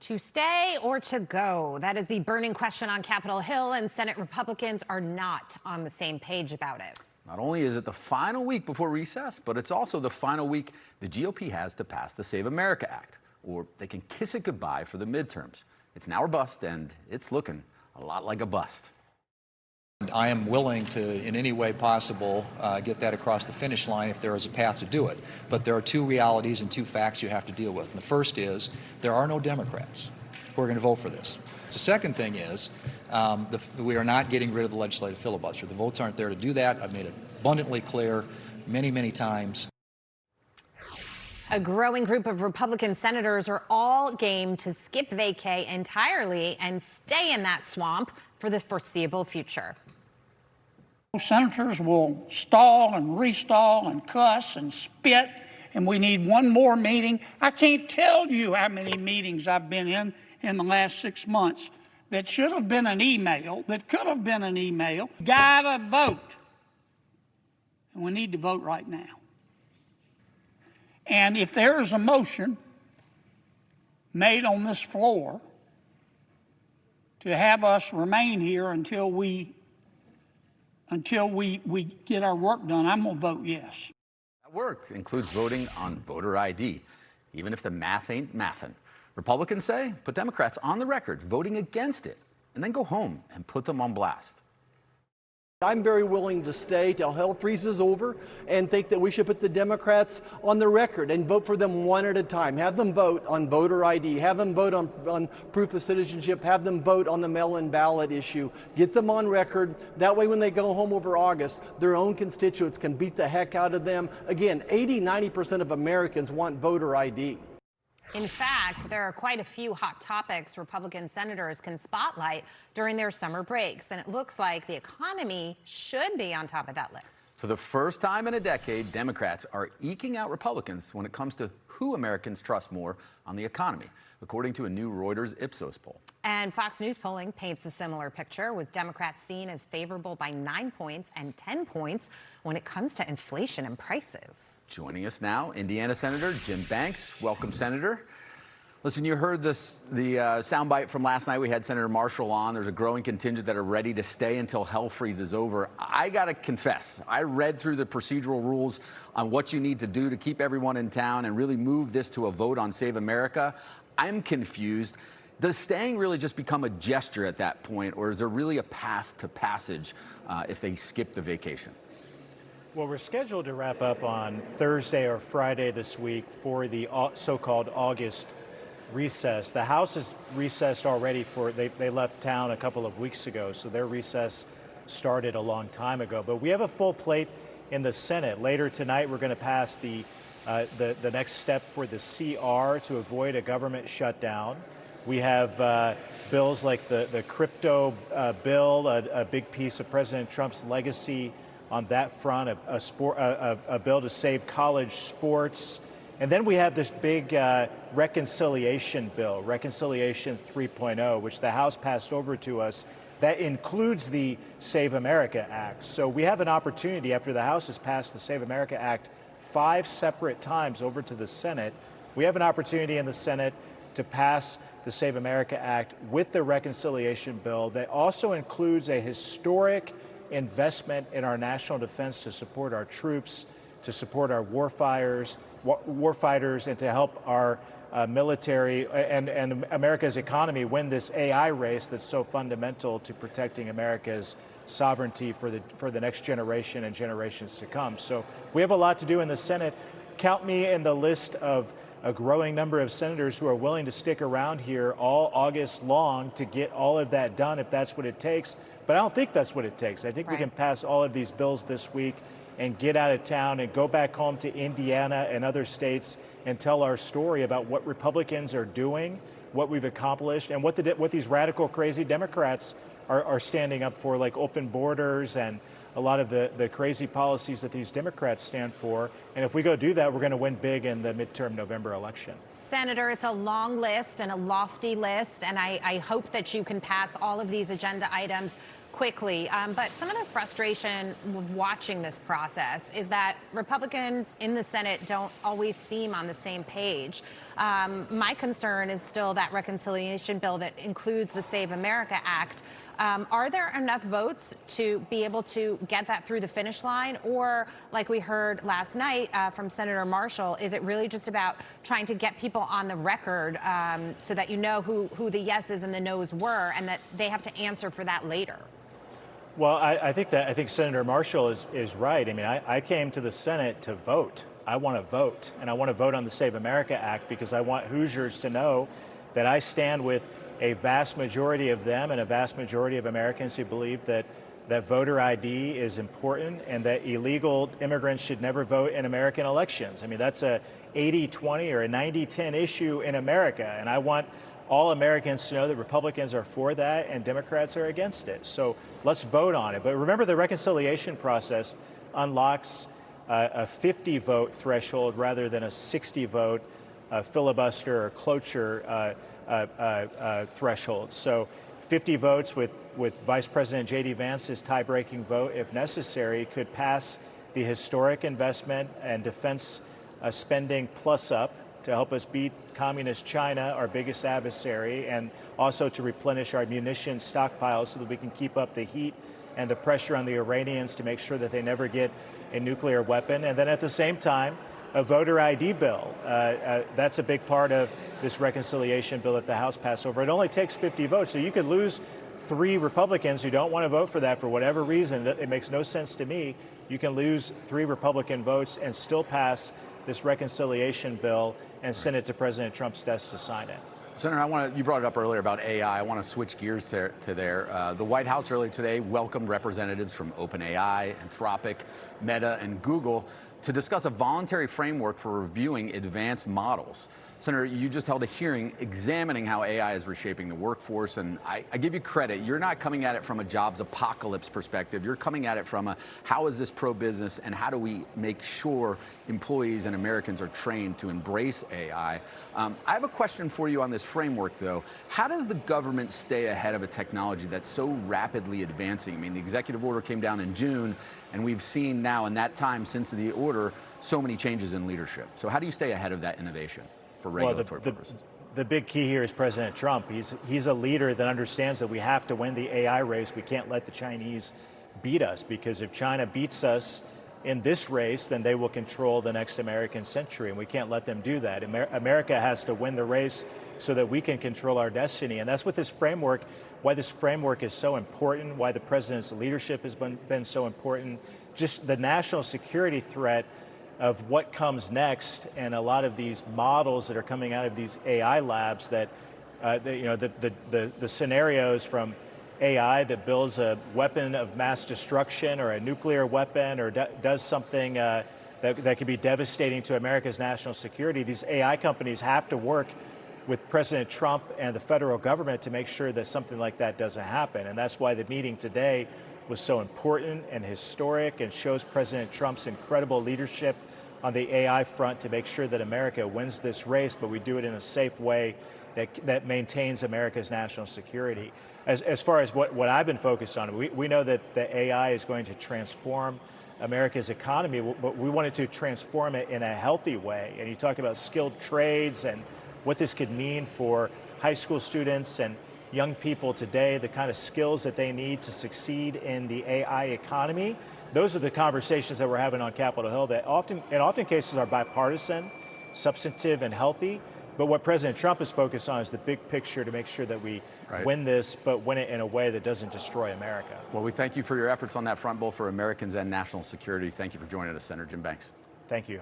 To stay or to go? That is the burning question on Capitol Hill, and Senate Republicans are not on the same page about it. Not only is it the final week before recess, but it's also the final week the GOP has to pass the Save America Act, or they can kiss it goodbye for the midterms. It's now or bust, and it's looking a lot like a bust. I am willing to, in any way possible, get that across the finish line if there is a path to do it. But there are two realities and two facts you have to deal with. And the first is there are no Democrats who are going to vote for this. The second thing is we are not getting rid of the legislative filibuster. The votes aren't there to do that. I've made it abundantly clear many, many times. A growing group of Republican senators are all game to skip vacay entirely and stay in that swamp for the foreseeable future. Senators will stall and restall and cuss and spit, and we need one more meeting. I can't tell you how many meetings I've been in the last 6 months that should have been an email, that could have been an email. Gotta vote. And we need to vote right now. And if there is a motion made on this floor to have us remain here until we get our work done, I'm going to vote yes. That work includes voting on voter ID, even if the math ain't mathin'. Republicans say put Democrats on the record voting against it, and then go home and put them on blast. I'm very willing to stay till hell freezes over and think that we should put the Democrats on the record and vote for them one at a time. Have them vote on voter ID, have them vote on proof of citizenship, have them vote on the mail-in ballot issue. Get them on record. That way when they go home over August, their own constituents can beat the heck out of them. Again, 80–90% of Americans want voter ID. In fact, there are quite a few hot topics Republican senators can spotlight during their summer breaks, and it looks like the economy should be on top of that list. For the first time in a decade, Democrats are eking out Republicans when it comes to who Americans trust more on the economy, according to a new Reuters Ipsos poll. And Fox News polling paints a similar picture, with Democrats seen as favorable by 9 points and 10 points when it comes to inflation and prices. Joining us now, Indiana Senator Jim Banks. Welcome, Senator. Listen, you heard the soundbite from last night. We had Senator Marshall on. There's a growing contingent that are ready to stay until hell freezes over. I got to confess, I read through the procedural rules on what you need to do to keep everyone in town and really move this to a vote on Save America. I'm confused. Does staying really just become a gesture at that point, or is there really a path to passage if they skip the vacation? Well, we're scheduled to wrap up on Thursday or Friday this week for the so-called August recess. The House is recessed already they left town a couple of weeks ago, so their recess started a long time ago. But we have a full plate in the Senate. Later tonight, we're going to pass the next step for the CR to avoid a government shutdown. We have bills like the crypto bill, a big piece of President Trump's legacy on that front, a bill to save college sports. And then we have this big reconciliation bill, Reconciliation 3.0, which the House passed over to us. That includes the Save America Act. So we have an opportunity, after the House has passed the Save America Act 5 separate times over to the Senate, we have an opportunity in the Senate to pass the Save America Act with the reconciliation bill that also includes a historic investment in our national defense to support our troops, to support our warfighters, and to help our military and America's economy win this AI race that's so fundamental to protecting America's sovereignty for the next generation and generations to come. So we have a lot to do in the Senate. Count me in the list of a growing number of senators who are willing to stick around here all August long to get all of that done if that's what it takes. But I don't think that's what it takes. I think we can pass all of these bills this week and get out of town and go back home to Indiana and other states and tell our story about what Republicans are doing, what we've accomplished, and what these radical, crazy Democrats are standing up for, like open borders and a lot of the crazy policies that these Democrats stand for. And if we go do that, we're going to win big in the midterm November election. Senator, it's a long list and a lofty list, and I hope that you can pass all of these agenda items quickly, but some of the frustration with watching this process is that Republicans in the Senate don't always seem on the same page. My concern is still that reconciliation bill that includes the Save America Act. Are there enough votes to be able to get that through the finish line? Or, like we heard last night from Senator Marshall, is it really just about trying to get people on the record so that you know who the yeses and the nos were, and that they have to answer for that later? Well, I think Senator Marshall is right. I mean, I came to the Senate to vote. I want to vote, and I want to vote on the Save America Act because I want Hoosiers to know that I stand with a vast majority of them and a vast majority of Americans who believe that voter ID is important and that illegal immigrants should never vote in American elections. I mean, that's a 80-20 or a 90-10 issue in America, and I want all Americans to know that Republicans are for that and Democrats are against it. So let's vote on it. But remember, the reconciliation process unlocks a 50-vote threshold rather than a 60-vote filibuster or cloture threshold. So 50 votes with Vice President J.D. Vance's tie-breaking vote, if necessary, could pass the historic investment and defense spending plus up to help us beat communist China, our biggest adversary, and also to replenish our munitions stockpiles so that we can keep up the heat and the pressure on the Iranians to make sure that they never get a nuclear weapon. And then at the same time, a voter ID bill. That's a big part of this reconciliation bill that the House passed over. It only takes 50 votes, so you could lose 3 Republicans who don't want to vote for that for whatever reason. It makes no sense to me. You can lose 3 Republican votes and still pass this reconciliation bill and send it to President Trump's desk to sign it. Senator, you brought it up earlier about AI. I want to switch gears to there. The White House earlier today welcomed representatives from OpenAI, Anthropic, Meta, and Google to discuss a voluntary framework for reviewing advanced models. Senator, you just held a hearing examining how AI is reshaping the workforce, and I give you credit. You're not coming at it from a jobs apocalypse perspective. You're coming at it from a how is this pro-business and how do we make sure employees and Americans are trained to embrace AI. I have a question for you on this framework, though. How does the government stay ahead of a technology that's so rapidly advancing? I mean, the executive order came down in June, and we've seen now in that time since the order so many changes in leadership. So how do you stay ahead of that innovation for regulatory purposes? The big key here is President Trump. He's a leader that understands that we have to win the AI race. We can't let the Chinese beat us, because if China beats us in this race, then they will control the next American century, and we can't let them do that. America has to win the race so that we can control our destiny, and that's what why this framework is so important, why the president's leadership has been so important. Just the national security threat of what comes next, and a lot of these models that are coming out of these AI labs that, the scenarios from AI that builds a weapon of mass destruction or a nuclear weapon or does something that could be devastating to America's national security. These AI companies have to work with President Trump and the federal government to make sure that something like that doesn't happen. And that's why the meeting today was so important and historic and shows President Trump's incredible leadership on the AI front to make sure that America wins this race, but we do it in a safe way that maintains America's national security. As far as what I've been focused on, we know that the AI is going to transform America's economy, but we wanted to transform it in a healthy way. And you talk about skilled trades and what this could mean for high school students and young people today, the kind of skills that they need to succeed in the AI economy. Those are the conversations that we're having on Capitol Hill that in often cases are bipartisan, substantive, and healthy. But what President Trump is focused on is the big picture to make sure that we win this, but win it in a way that doesn't destroy America. Well, we thank you for your efforts on that front, both for Americans and national security. Thank you for joining us, Senator Jim Banks. Thank you.